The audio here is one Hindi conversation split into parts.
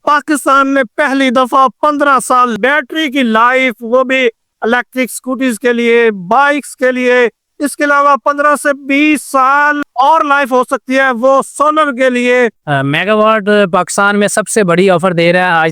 पाकिस्तान में पहली दफा 15 साल बैटरी की लाइफ, वो भी इलेक्ट्रिक स्कूटीज के लिए, बाइक्स के लिए। इसके अलावा 15 से 20 साल और लाइफ हो सकती है वो सोलर के लिए। मेगावाट पाकिस्तान में सबसे बड़ी ऑफर दे रहा है।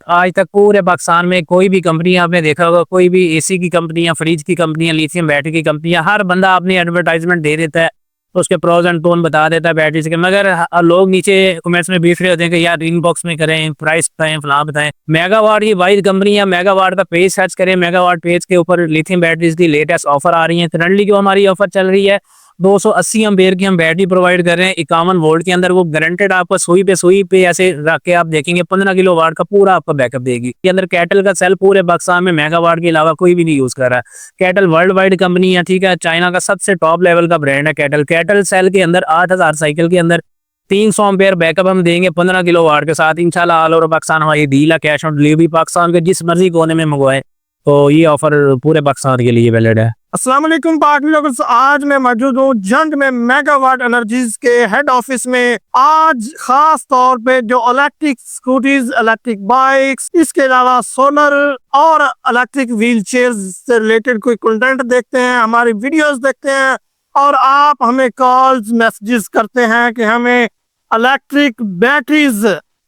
आज तक पूरे पाकिस्तान में कोई भी कंपनी आपने देखा होगा, कोई भी एसी की कंपनियां, फ्रिज की कंपनियां, लिथियम बैटरी की कंपनियां, हर बंदा अपनी एडवर्टाइजमेंट दे देता है, उसके प्रोज एंड कॉन बता देता है बैटरी से। मगर लोग नीचे कमेंट्स में बीच रहे होते हैं कि यार इनबॉक्स में करें, प्राइस बताएं, फलां बताएं। मेगावाट की वाइड कंपनी है, मेगावाट का पेज सर्च करें, मेगावाट पेज के ऊपर लिथियम बैटरीज की लेटेस्ट ऑफर आ रही है। करंटली जो हमारी ऑफर चल रही है 280 एम्पेयर की हम बैटरी प्रोवाइड कर रहे हैं 51 वोल्ट के अंदर। वो गारंटेड आपको सुई पे ऐसे रख के आप देखेंगे 15 किलो वाट का पूरा आपका बैकअप देगी। के अंदर कैटल का सेल पूरे पाकिस्तान में मेगावाट के अलावा कोई भी नहीं यूज कर रहा है। कैटल वर्ल्ड वाइड कंपनी है, ठीक है, चाइना का सबसे टॉप लेवल का ब्रांड है कैटल। कैटल सेल के अंदर 8000 साइकिल के अंदर 300 एम्पेयर बैकअप हम देंगे 15 किलो वाट के साथ। इंशाल्लाह ऑल ओवर पाकिस्तान हमारी डील है, कैश ऑन डिलीवरी, पाकिस्तान के जिस मर्जी कोने में मंगवाए। तो ये ऑफर पूरे पाकिस्तान के लिए वैलिड है। अस्सलाम वालेकुम पाक व्यूअर्स, आज मैं मौजूद हूँ जंग में मेगावाट एनर्जीज के हेड ऑफिस में। आज खास तौर पे जो इलेक्ट्रिक स्कूटीज, इलेक्ट्रिक बाइक्स, इसके अलावा सोलर और इलेक्ट्रिक व्हील चेयर से रिलेटेड कोई कंटेंट देखते हैं, हमारी वीडियोस देखते हैं और आप हमें कॉल्स, मैसेजेस करते हैं कि हमें इलेक्ट्रिक बैटरीज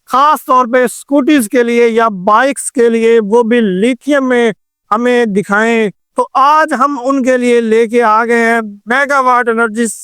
खास तौर पे स्कूटीज के लिए या बाइक्स के लिए, वो भी लिथियम में, हमें दिखाएं। तो आज हम उनके लिए लेके आ गए हैं मेगावाट एनर्जीज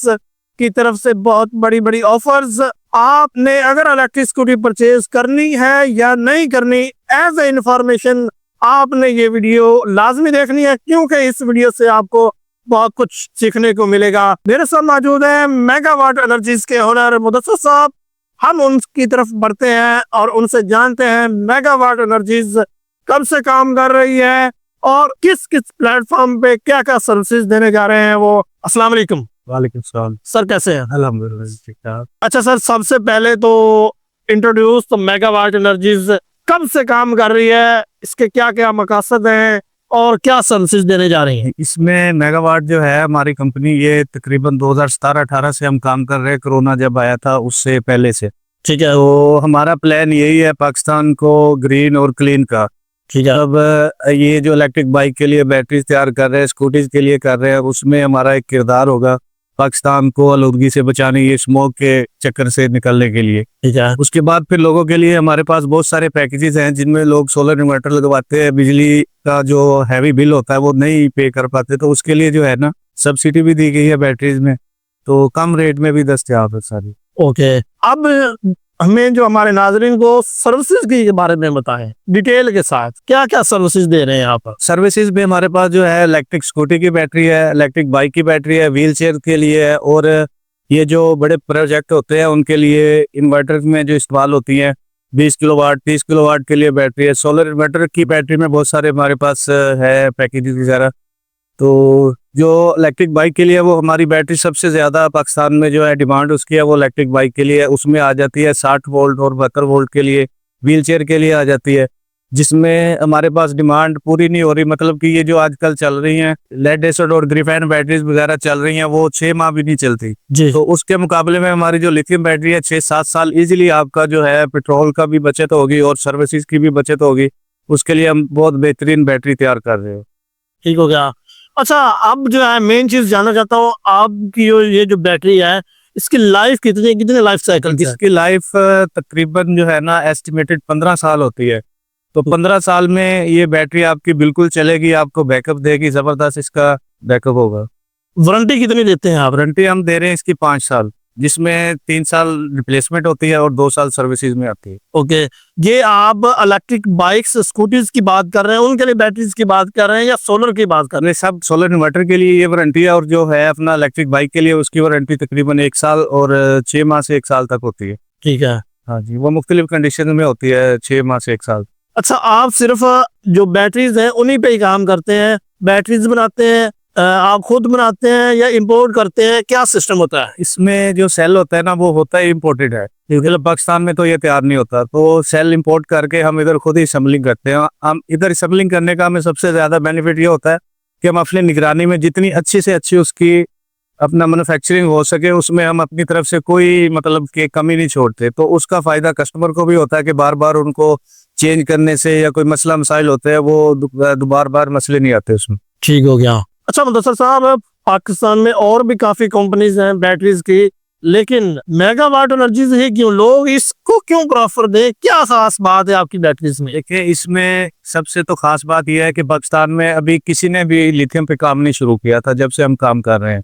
की तरफ से बहुत बड़ी बड़ी ऑफर्स। आपने अगर इलेक्ट्रिक स्कूटी परचेज करनी है या नहीं करनी, एज ए इंफॉर्मेशन आपने ये वीडियो लाजमी देखनी है, क्योंकि इस वीडियो से आपको बहुत कुछ सीखने को मिलेगा। मेरे साथ मौजूद है मेगावाट एनर्जीज के ओनर मुदस्सिर साहब। हम उनकी तरफ बढ़ते हैं और उनसे जानते हैं मेगावाट एनर्जीज कब से काम कर रही है और किस किस प्लेटफॉर्म पे क्या क्या सर्विसेज देने जा रहे हैं वो। अस्सलाम वालेकुम। वालेकुम सलाम सर, कैसे हैं? अल्हम्दुलिल्लाह ठीक ठाक। अच्छा सर, सबसे पहले तो इंट्रोड्यूस, तो मेगावाट एनर्जीज कब से काम कर रही है, इसके क्या क्या मकसद हैं और क्या सर्विसेज देने जा रही हैं? इसमें मेगावाट जो है हमारी कंपनी, ये तकरीबन 2017-18 से हम काम कर रहे हैं। कोरोना जब आया था उससे पहले से, ठीक है। तो हमारा प्लान यही है पाकिस्तान को ग्रीन और क्लीन का। ठीक है। अब ये जो इलेक्ट्रिक बाइक के लिए बैटरीज तैयार कर रहे हैं, स्कूटीज के लिए कर रहे हैं, उसमें हमारा एक किरदार होगा पाकिस्तान को आलूदगी से बचाने, ये स्मोक के चक्कर से निकलने के लिए। ठीक है। उसके बाद फिर लोगों के लिए हमारे पास बहुत सारे पैकेजेस हैं जिनमें लोग सोलर इन्वर्टर लगवाते हैं, बिजली का जो हैवी बिल होता है वो नहीं पे कर पाते, तो उसके लिए जो है ना सब्सिडी भी दी गई है बैटरीज में, तो कम रेट में भी दस्तयाब है सारी। ओके, अब हमें जो हमारे नाजरीन को सर्विसेज के बारे में बताएं डिटेल के साथ, क्या क्या सर्विसेज दे रहे हैं यहाँ पर? सर्विसेज में हमारे पास जो है इलेक्ट्रिक स्कूटी की बैटरी है, इलेक्ट्रिक बाइक की बैटरी है, व्हील चेयर के लिए है, और ये जो बड़े प्रोजेक्ट होते हैं उनके लिए इन्वर्टर में जो इस्तेमाल होती है 20 किलोवाट 30 किलोवाट के लिए बैटरी है। सोलर इन्वर्टर की बैटरी में बहुत सारे हमारे पास है पैकेजेस वगैरह। तो जो इलेक्ट्रिक बाइक के लिए वो हमारी बैटरी सबसे ज़्यादा पाकिस्तान में जो है डिमांड उसकी है, वो इलेक्ट्रिक बाइक के लिए उसमें आ जाती है 60 वोल्ट और 72 वोल्ट के लिए व्हील चेयर के लिए आ जाती है, जिसमें हमारे पास डिमांड पूरी नहीं हो रही। मतलब कि ये जो आजकल चल रही हैं लेड एसिड और ग्रिफेन बैटरीज वगैरह चल रही हैं, वो 6 माह भी नहीं चलती जी। तो उसके मुकाबले में हमारी जो लिथियम बैटरी है 6-7 साल इजीली आपका जो है पेट्रोल का भी बचत होगी और सर्विसेज की भी बचत होगी। उसके लिए हम बहुत बेहतरीन बैटरी तैयार कर रहे हैं। ठीक हो गया। अच्छा, अब जो है मेन चीज जानना चाहता हूँ, आपकी ये जो बैटरी है इसकी लाइफ कितने लाइफ साइकिल की है? इसकी लाइफ तकरीबन जो है ना एस्टिमेटेड 15 साल होती है। तो 15 साल में ये बैटरी आपकी बिल्कुल चलेगी, आपको बैकअप देगी, जबरदस्त इसका बैकअप होगा। वारंटी कितनी देते हैं आप? वारंटी हम दे रहे हैं इसकी 5 साल, जिसमें 3 साल रिप्लेसमेंट होती है और 2 साल सर्विसेज में आती है। ओके, ये आप इलेक्ट्रिक बाइक्स, स्कूटीज की बात कर रहे हैं, उनके लिए बैटरीज की बात कर रहे हैं या सोलर की बात कर रहे हैं? सब सोलर इन्वर्टर के लिए ये वारंटी है, और जो है अपना इलेक्ट्रिक बाइक के लिए उसकी वारंटी तकरीबन 1 साल और 6 माह से 1 साल तक होती है। ठीक है। हाँ जी, वो मुख्तलिफ कंडीशन में होती है, 6 माह से 1 साल। अच्छा, आप सिर्फ जो बैटरीज हैं उन्हीं पे ही काम करते हैं? बैटरीज बनाते हैं आप खुद बनाते हैं या इंपोर्ट करते हैं, क्या सिस्टम होता है? इसमें जो सेल होता है ना वो होता है इम्पोर्टेड है, क्योंकि पाकिस्तान में तो ये तैयार नहीं होता, तो सेल इंपोर्ट करके हम इधर खुद ही असेंबलिंग करते हैं। हम इधर असेंबलिंग करने का हमें सबसे ज्यादा बेनिफिट ये होता है कि हम अपनी निगरानी में जितनी अच्छी से अच्छी उसकी अपना मैन्युफैक्चरिंग हो सके उसमें हम अपनी तरफ से कोई मतलब कि कमी नहीं छोड़ते, तो उसका फायदा कस्टमर को भी होता है कि बार बार उनको चेंज करने से या कोई मसला मसाइल होते हैं वो दोबारा बार मसले नहीं आते उसमें। ठीक हो गया। अच्छा मुदस्सिर साहब, पाकिस्तान में और भी काफी कंपनीज हैं बैटरीज की, लेकिन मेगावाट एनर्जीज ही क्यों, लोग इसको क्यों प्रेफर दें, क्या खास बात है आपकी बैटरीज में? देखिए, इसमें सबसे तो खास बात यह है कि पाकिस्तान में अभी किसी ने भी लिथियम पे काम नहीं शुरू किया था जब से हम काम कर रहे हैं,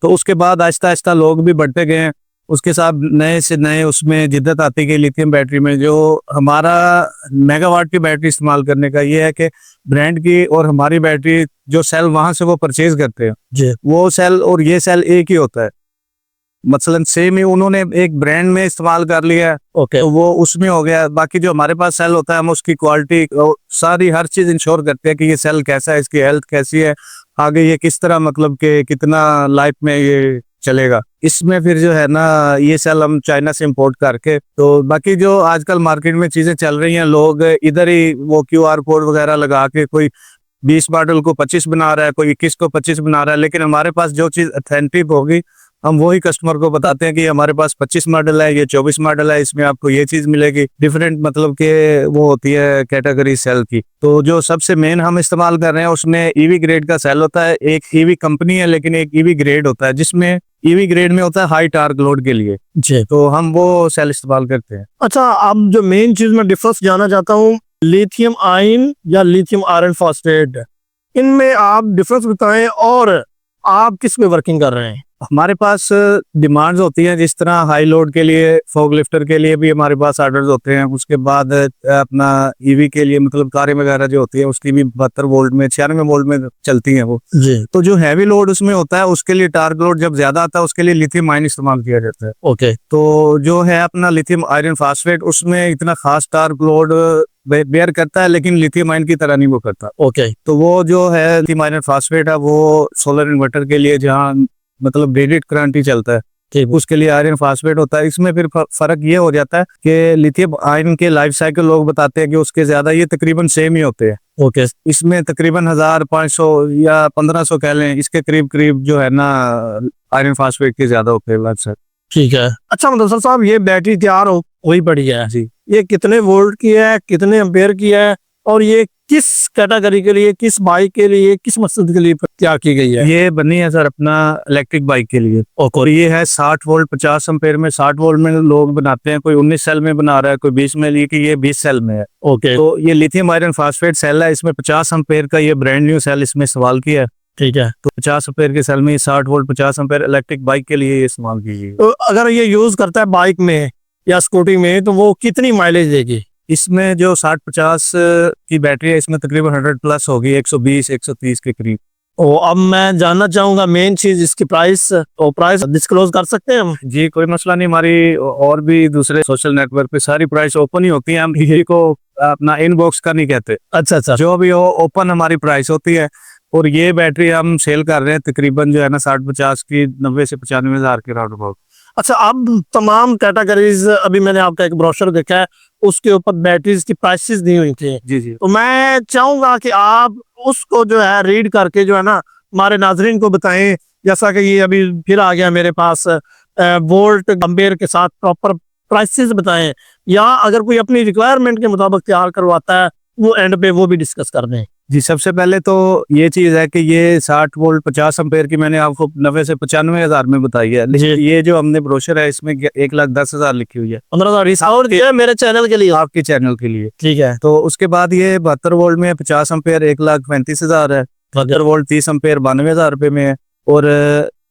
तो उसके बाद आहिस्ता आहिस्ता लोग भी बढ़ते गए हैं, उसके साथ नए से नए उसमें जिद्दत आती गई लिथियम बैटरी में। जो हमारा मेगावाट की बैटरी इस्तेमाल करने का ये है कि ब्रांड की और हमारी बैटरी जो सेल वहां से वो परचेज करते हैं जी, वो सेल और ये सेल एक ही होता है, मसलन सेम ही उन्होंने एक ब्रांड में इस्तेमाल कर लिया है ओके, तो वो उसमें हो गया। बाकी जो हमारे पास सेल होता है हम उसकी क्वालिटी सारी हर चीज इंश्योर करते हैं कि ये सेल कैसा है, इसकी हेल्थ कैसी है, आगे ये किस तरह मतलब कि कितना लाइफ में ये चलेगा। इसमें फिर जो है ना ये सेल हम चाइना से इंपोर्ट करके, तो बाकी जो आजकल मार्केट में चीजें चल रही हैं लोग इधर ही वो QR कोड वगैरह लगा के कोई 20 मॉडल को 25 बना रहा है, कोई 21 को 25 बना रहा है, लेकिन हमारे पास जो चीज ऑथेंटिक होगी हम वही कस्टमर को बताते हैं कि हमारे पास 25 मॉडल है, ये 24 मॉडल है, इसमें आपको ये चीज मिलेगी। डिफरेंट मतलब के वो होती है कैटेगरी सेल की। तो जो सबसे मेन हम इस्तेमाल कर रहे हैं उसमें ईवी ग्रेड का सेल होता है। एक ईवी कंपनी है लेकिन एक ईवी ग्रेड होता है जिसमें ईवी ग्रेड में होता है हाई टार्क लोड के लिए, जी। तो हम वो सेल इस्तेमाल करते हैं। अच्छा, अब जो मेन चीज मैं डिफरेंस जानना चाहता हूँ, लिथियम आयन या लिथियम आयरन फॉस्फेट, इनमें आप डिफरेंस बताएं और आप किस पे वर्किंग कर रहे हैं? हमारे पास डिमांड्स होती हैं, जिस तरह हाई लोड के लिए फॉग लिफ्टर के लिए भी हमारे पास ऑर्डर्स होते हैं, उसके बाद अपना ईवी के लिए मतलब कारें वगैरह जो होती है उसकी भी 72 वोल्ट में 96 वोल्ट में चलती हैं वो। जी, तो जो हैवी लोड उसमें होता है उसके लिए टार्क लोड जब ज्यादा आता है उसके लिए लिथियम आयन इस्तेमाल किया जाता है। ओके, तो जो है अपना लिथियम आयरन फास्फेट उसमें इतना खास टार्क लोड बेयर करता है लेकिन लिथियम आयन की तरह नहीं वो करता। ओके, तो वो जो है लिथियम आयरन फास्फेट है वो सोलर इन्वर्टर के लिए जहाँ मतलब ग्रेडेड करंट ही चलता है ठीक, उसके लिए आयरन फास्फेट होता है। इसमें फिर फर्क ये हो जाता है कि लिथियम आयन के लाइफ साइकिल लोग बताते हैं कि उसके ज्यादा, ये तकरीबन सेम ही होते हैं। ओके, इसमें तकरीबन 1500 या 1500 कह लें, इसके करीब करीब जो है ना आयरन फास्फेट के ज्यादा होते हैं लाइफ साइकिल। ठीक है। अच्छा मुदस्सिर साहब, ये बैटरी तैयार हुई पड़ी है जी, ये कितने वोल्ट की है, कितने एम्पेयर की है, और ये किस कैटेगरी के लिए, किस बाइक के लिए, किस मकसद के लिए तैयार की गई है? ये बनी है सर अपना इलेक्ट्रिक बाइक के लिए, और ये है 60 वोल्ट 50 एम्पेयर में। 60 वोल्ट में लोग बनाते हैं, कोई 19 सेल में बना रहा है, कोई 20 में, लेकिन ये 20 सेल में है। ओके, तो ये लिथियम आयरन फास्फेट सेल है, इसमें 50 एम्पेयर का ये ब्रांड न्यू सेल इसमें इस्तेमाल किया है। ठीक है। तो 50 एम्पेयर के सेल में 60 वोल्ट 50 एम्पेयर इलेक्ट्रिक बाइक के लिए ये इस्तेमाल की गई है। तो अगर ये यूज करता है बाइक में या स्कूटी में तो वो कितनी माइलेज देगी? इसमें जो 60-50 की बैटरी है इसमें तकरीबन 100 प्लस होगी, 120-130 के करीब। ओ, अब मैं जानना चाहूंगा मेन चीज इसकी प्राइस, तो प्राइस डिस्क्लोज कर सकते हैं हम? जी कोई मसला नहीं, हमारी और भी दूसरे सोशल नेटवर्क पे सारी प्राइस ओपन ही होती है, हम ये को अपना इनबॉक्स का नहीं कहते। अच्छा अच्छा, जो भी हो ओपन हमारी प्राइस होती है। और ये बैटरी हम सेल कर रहे हैं तकरीबन जो है ना 60-50 की 90 से 95 हज़ार के राउंड अबाउट। अच्छा, अब तमाम कैटेगरीज, अभी मैंने आपका एक ब्रोशर देखा है उसके ऊपर बैटरीज की प्राइसेस दी हुई थी, जी जी, तो मैं चाहूंगा कि आप उसको जो है रीड करके जो है ना हमारे नाजरीन को बताएं, जैसा कि ये अभी फिर आ गया मेरे पास वोल्ट एम्पेयर के साथ प्रॉपर प्राइसेस बताएं, या अगर कोई अपनी रिक्वायरमेंट के मुताबिक तैयार करवाता है वो एंड पे वो भी डिस्कस कर दें। जी सबसे पहले तो ये चीज है कि ये 60 वोल्ट 50 एम्पेयर की मैंने आपको 90 से 95 हज़ार में बताई है, लेकिन ये जो हमने ब्रोशर है इसमें 1,10,000 लिखी हुई है। 15,000 और दिया है मेरे चैनल के लिए, आपके चैनल के लिए। ठीक है। तो उसके बाद ये 72 वोल्ट में 50 एम्पेयर 1,35,000 है, 72 वोल्ट 30 एम्पेयर 92,000 रुपए में है, और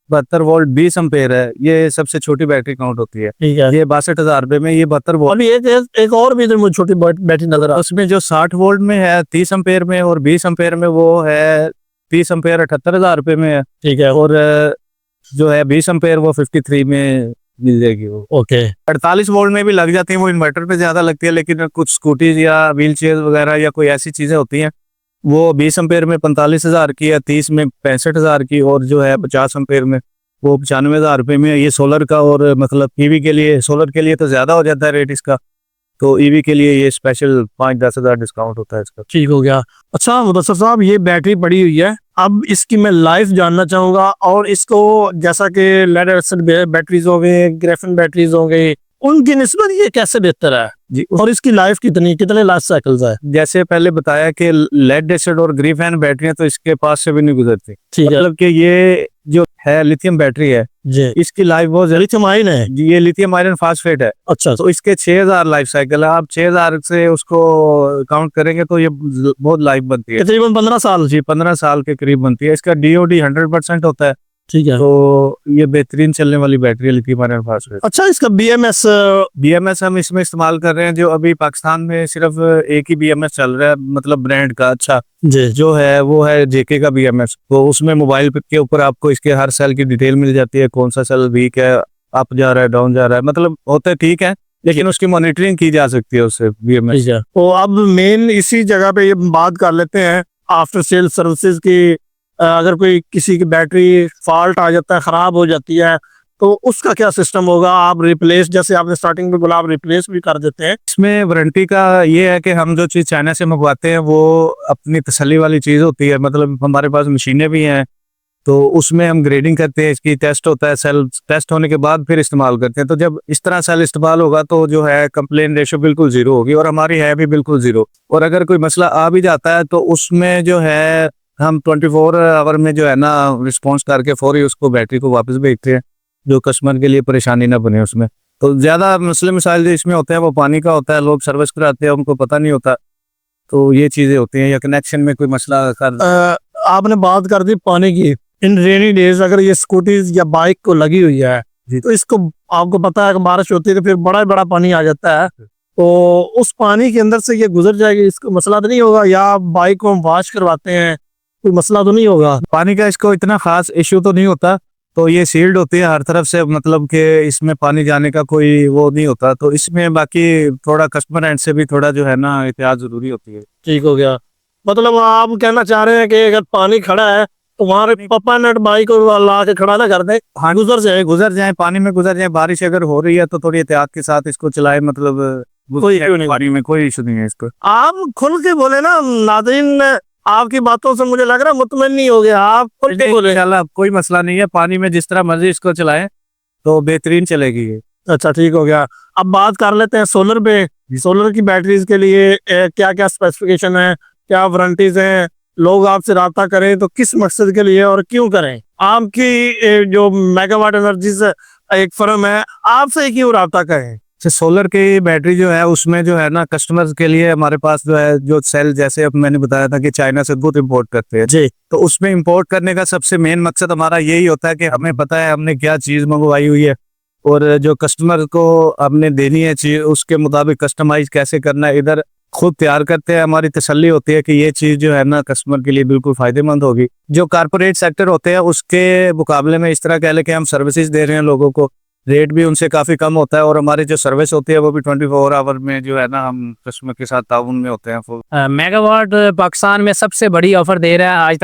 72 वोल्ट 20 एम्पेयर है, ये सबसे छोटी बैटरी काउंट होती है, ठीक है। ये 62,000 रुपए में। ये 72 वोल्ट, अभी एक और भी इधर मुझे छोटी बैटरी नजर आ, उसमें जो 60 वोल्ट में है 30 एम्पेयर में, और 20 एम्पेयर में वो है 30 एम्पेयर 78,000 रुपए में है, ठीक है। और जो है 20 एम्पेयर वो 53 में मिल जाएगी वो। ओके, 48 वोल्ट में भी लग जाती है, वो इन्वर्टर पे ज्यादा लगती है, लेकिन कुछ स्कूटीज या व्हील चेयर वगैरह या कोई ऐसी चीजें होती हैं वो 20 एम्पेयर में 45,000 की है, 30 में 65,000 की, और जो है 50 एम्पेयर में वो 95,000 रुपए में। ये सोलर का, और मतलब ईवी के लिए, सोलर के लिए तो ज्यादा हो जाता है रेट इसका, तो ईवी के लिए ये स्पेशल 5-10 हज़ार डिस्काउंट होता है इसका। ठीक हो गया। अच्छा मुदस्सर साहब, ये बैटरी पड़ी हुई है, अब इसकी मैं लाइफ जानना चाहूंगा, और इसको जैसा कि लेड एसिड बैटरीज हो गए, ग्रेफिन बैटरीज हो गई, उनकी निस्बत ये कैसे बेहतर है जी, और इसकी लाइफ कितने लाइफ साइकिल्स है? जैसे पहले बताया कि लेड एसिड और ग्रीफेन बैटरियां तो इसके पास से भी नहीं गुजरती। ठीक है मतलब कि ये जो है लिथियम बैटरी है, जी, इसकी लाइफ बहुत लिथियम आयन है। ये लिथियम आयरन फास्फेट है, अच्छा तो इसके 6000 लाइफ साइकिल है। आप 6000 से उसको काउंट करेंगे तो ये बहुत लाइफ बनती है। तकरीबन 15 साल। जी 15 साल के करीब बनती है। इसका DOD 100% होता है, ठीक है। तो ये बेहतरीन चलने वाली बैटरी है लिथियम आयरन फास्फेट। अच्छा, इसका BMS हम इसमें इस्तेमाल कर रहे हैं, जो अभी पाकिस्तान में सिर्फ एक ही BMS चल रहा है, मतलब ब्रांड का। अच्छा जी जो है वो है JK का BMS। तो उसमें मोबाइल के ऊपर आपको इसके हर सेल की डिटेल मिल जाती है, कौन सा सेल वीक है, अप जा रहा है, डाउन जा रहा है, मतलब होता है ठीक है, लेकिन उसकी मॉनिटरिंग की जा सकती है उससे BMS। ठीक है। तो अब मेन इसी जगह पे ये बात कर लेते हैं आफ्टर सेल सर्विसेज की। अगर कोई किसी की बैटरी फॉल्ट आ जाता है, खराब हो जाती है, तो उसका क्या सिस्टम होगा? आप रिप्लेस, जैसे आपने स्टार्टिंग में बोला, आप रिप्लेस भी कर देते हैं? इसमें वारंटी का ये है कि हम जो चीज़ चाइना से मंगवाते हैं वो अपनी तसल्ली वाली चीज़ होती है। मतलब हमारे पास मशीनें भी हैं, तो उसमें हम ग्रेडिंग करते हैं, इसकी टेस्ट होता है, सेल टेस्ट होने के बाद फिर इस्तेमाल करते हैं। तो जब इस तरह सेल इस्तेमाल होगा तो जो है कंप्लेन रेशो बिल्कुल जीरो होगी, और हमारी है भी बिल्कुल जीरो। और अगर कोई मसला आ भी जाता है तो उसमें जो है हम 24 आवर में जो है ना रिस्पॉन्स करके फौरी उसको बैटरी को वापस भेजते हैं, जो कस्टमर के लिए परेशानी ना बने उसमें। तो ज़्यादा मसले मिसाइल जो इसमें होते हैं वो पानी का होता है, लोग सर्विस कराते हैं, उनको पता नहीं होता, तो ये चीज़ें होती हैं। या कनेक्शन में कोई मसला कर आपने बात कर दी पानी की। इन रेनी डेज अगर ये स्कूटीज या बाइक को लगी हुई है, जी। तो इसको, आपको पता है कि बारिश होती है तो फिर बड़ा पानी आ जाता है, तो उस पानी के अंदर से ये गुजर जाएगी, इसको मसला तो नहीं होगा? या बाइक को हम वॉश करवाते हैं, कोई मसला तो नहीं होगा? पानी का इसको इतना खास इश्यू तो नहीं होता, तो ये सील्ड होती है हर तरफ से, मतलब कि इसमें पानी जाने का कोई वो नहीं होता। तो इसमें बाकी थोड़ा कस्टमर एंड से भी थोड़ा जो है ना एहतियात जरूरी होती है। ठीक हो गया। मतलब आप कहना चाह रहे हैं कि अगर पानी खड़ा है तो वहाँ पप्पा नेट बाइक को ला के खड़ा ना कर दे, हाँ गुजर जाए पानी में गुजर जाए। बारिश अगर हो रही है तो थोड़ी एहतियात के साथ इसको चलाए, मतलब कोई issue नहीं। पानी में कोई इशू नहीं है इसको। आप खुल के बोले ना नाज़रीन, आपकी बातों से मुझे लग रहा है मुतमईन नहीं हो गया, आप खुल के बोले। इंशाल्लाह कोई मसला नहीं है, पानी में जिस तरह मर्जी इसको चलाएं तो बेहतरीन चलेगी ये। अच्छा ठीक हो गया। अब बात कर लेते हैं सोलर पे। सोलर की बैटरीज के लिए क्या क्या स्पेसिफिकेशन है, क्या वारंटीज हैं? लोग आपसे राब्ता करें तो किस मकसद के लिए और क्यों करें? आपकी जो मेगावाट एनर्जीज एक फर्म है, आपसे क्यों राब्ता करें? सोलर की बैटरी जो है उसमें जो है ना कस्टमर्स के लिए हमारे पास जो है जो सेल, जैसे अब मैंने बताया था कि चाइना से दूध इंपोर्ट करते हैं जी, तो उसमें इंपोर्ट करने का सबसे मेन मकसद हमारा यही होता है कि हमें पता है हमने क्या चीज़ मंगवाई हुई है, और जो कस्टमर को हमने देनी है चीज़ उसके मुताबिक कस्टमाइज कैसे करना है, इधर खुद तैयार करते हैं। हमारी तसल्ली होती है कि ये चीज़ जो है ना कस्टमर के लिए बिल्कुल फायदेमंद होगी। जो कारपोरेट सेक्टर होते हैं उसके मुकाबले में इस तरह कह लें कि हम सर्विसेज दे रहे हैं लोगों को, रेट भी उनसे काफ़ी कम होता है, और हमारी जो सर्विस होती है वो भी 24 आवर में जो है ना हम कस्टमर के साथ ताउन में होते हैं। मेगावाट पाकिस्तान में सबसे बड़ी ऑफर दे रहा है।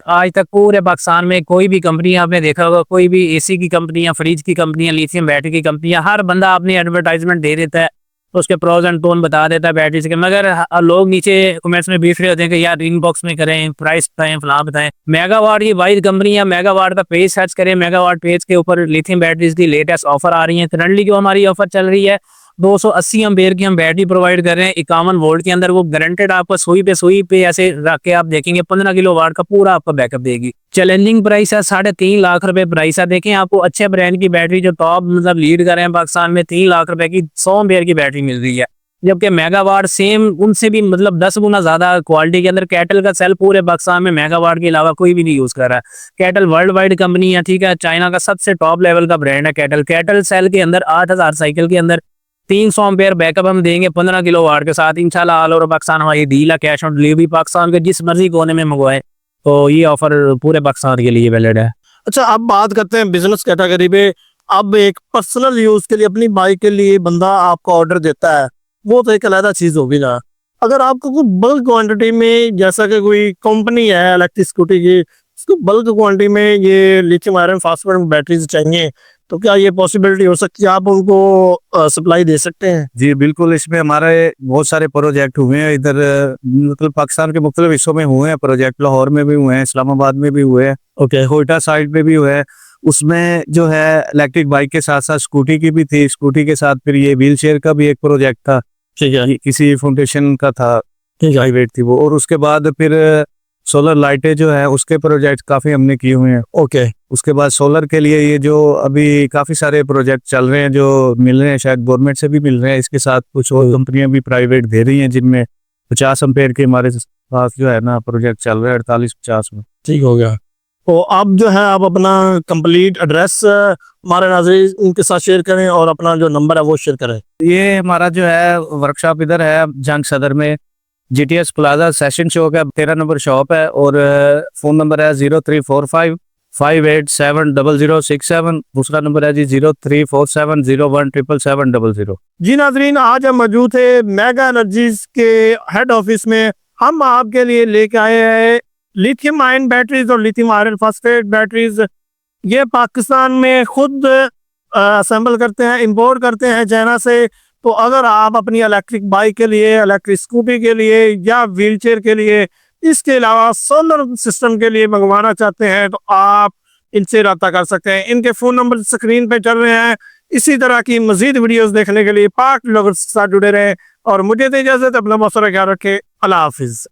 आज तक पूरे पाकिस्तान में कोई भी कंपनी आपने देखा होगा, कोई भी एसी की कंपनियां, फ्रिज की कंपनियां, लिथियम बैटरी की कंपनियां, हर बंदा अपनी एडवर्टाइजमेंट दे देता है, उसके प्रोज एंड टोन बता देता है बैटरी के, मगर लोग नीचे कमेंट्स में बीच रहे होते हैं कि यार इनबॉक्स में करें, प्राइस बताएं, फलां बताएं। मेगावाट की वाइड कंपनी है, मेगावाट का पेज सर्च करें, मेगावाट पेज के ऊपर लिथियम बैटरीज की लेटेस्ट ऑफर आ रही है। करंटली जो हमारी ऑफर चल रही है 280 एम्पेयर की हम बैटरी प्रोवाइड कर रहे हैं 51 वोल्ट के अंदर। वो गारंटेड आपको सुई पे ऐसे रख के आप देखेंगे 15 किलो वाट का पूरा आपका बैकअप देगी। चैलेंजिंग प्राइस है, 3.5 लाख रुपए प्राइस है। देखें आपको अच्छे ब्रांड की बैटरी जो टॉप मतलब लीड कर रहे हैं पाकिस्तान में, 3 लाख रुपए की 100 एम्पेयर की बैटरी मिल रही है, जबकि मेगावाट सेम उनसे भी मतलब 10 गुना ज्यादा क्वालिटी के अंदर कैटल का सेल पूरे पाकिस्तान में मेगावाट के अलावा कोई भी नहीं यूज कर रहा है। कैटल वर्ल्ड वाइड कंपनी है, ठीक है, चाइना का सबसे टॉप लेवल का ब्रांड है कैटल। कैटल सेल के अंदर 8000 साइकिल के अंदर 300 एम्पेयर बैकअप हम देंगे 15 किलो वाट के साथ। इंशाल्लाह ऑल ओवर पाकिस्तान हमारी डील है, कैश ऑन डिलीवरी, पाकिस्तान के जिस मर्जी कोने में मंगवाए, तो ये ऑफर पूरे पाकिस्तान के लिए वैलिड है। अच्छा, अब बात करते हैं बिजनेस कैटेगरी पे। अब एक पर्सनल यूज के लिए अपनी बाइक के लिए बंदा आपको ऑर्डर देता है, वो तो एक अलग चीज होगी ना। अगर आपको कोई बल्क क्वांटिटी में, जैसा कि कोई कंपनी है इलेक्ट्रिक स्कूटी की, उसको बल्क क्वांटिटी में ये लिथियम आयरन फास्फेट बैटरीज चाहिए, तो क्या ये पॉसिबिलिटी हो सकती है, आप उनको सप्लाई दे सकते हैं? जी बिल्कुल, इसमें हमारे बहुत सारे प्रोजेक्ट हुए हैं इधर, मतलब पाकिस्तान के मुख्तलिफ हिस्सों में हुए हैं प्रोजेक्ट। लाहौर में भी हुए हैं, इस्लामाबाद में भी हुए हैं, ओके। कोयटा साइड पे भी हुए हैं। उसमें जो है इलेक्ट्रिक बाइक के साथ साथ स्कूटी की भी थी, स्कूटी के साथ फिर ये व्हील चेयर का भी एक प्रोजेक्ट था, ठीक है, ये किसी फाउंडेशन का था, ठीक है। प्राइवेट थी वो। और उसके बाद फिर सोलर लाइटें जो है उसके प्रोजेक्ट काफी हमने किए हुए हैं। ओके, उसके बाद सोलर के लिए ये जो अभी काफी सारे प्रोजेक्ट चल रहे हैं जो मिल रहे हैं, शायद गवर्नमेंट से भी मिल रहे हैं। इसके साथ कुछ और कंपनियां भी प्राइवेट दे रही हैं, जिनमें 50 एम्पेयर के हमारे पास जो है ना प्रोजेक्ट चल रहा है 48-50 में। ठीक हो गया। तो आप जो है आप अपना कंप्लीट एड्रेस हमारे नाज़रीन के साथ शेयर करें और अपना जो नंबर है वो शेयर करें। ये हमारा जो है वर्कशॉप इधर है जंग सदर में, GTS प्लाजा सेशन चौक है, 13 नंबर शॉप है। और फोन नंबर है 034558700067। दूसरा नंबर है जी 0347017700। जी नाजरीन, आज हम मौजूद थे मेगा एनर्जीज के हेड ऑफिस में। हम आपके लिए लेके आए हैं लिथियम आयन बैटरीज और लिथियम आयरन फॉस्फेट बैटरीज। ये पाकिस्तान में खुद असेंबल करते हैं, इंपोर्ट करते हैं चाइना से। तो अगर आप अपनी इलेक्ट्रिक बाइक के लिए, इलेक्ट्रिक स्कूटी के लिए या व्हीलचेयर के लिए, इसके अलावा सोलर सिस्टम के लिए मंगवाना चाहते हैं तो आप इनसे रब्ता कर सकते हैं। इनके फ़ोन नंबर स्क्रीन पे चल रहे हैं। इसी तरह की मजीद वीडियोस देखने के लिए पाक ब्लॉगर्स के साथ जुड़े रहें और मुझे दे इजाज़त। अपना बहुत सारा ख्याल रखें। अल्लाह हाफिज़।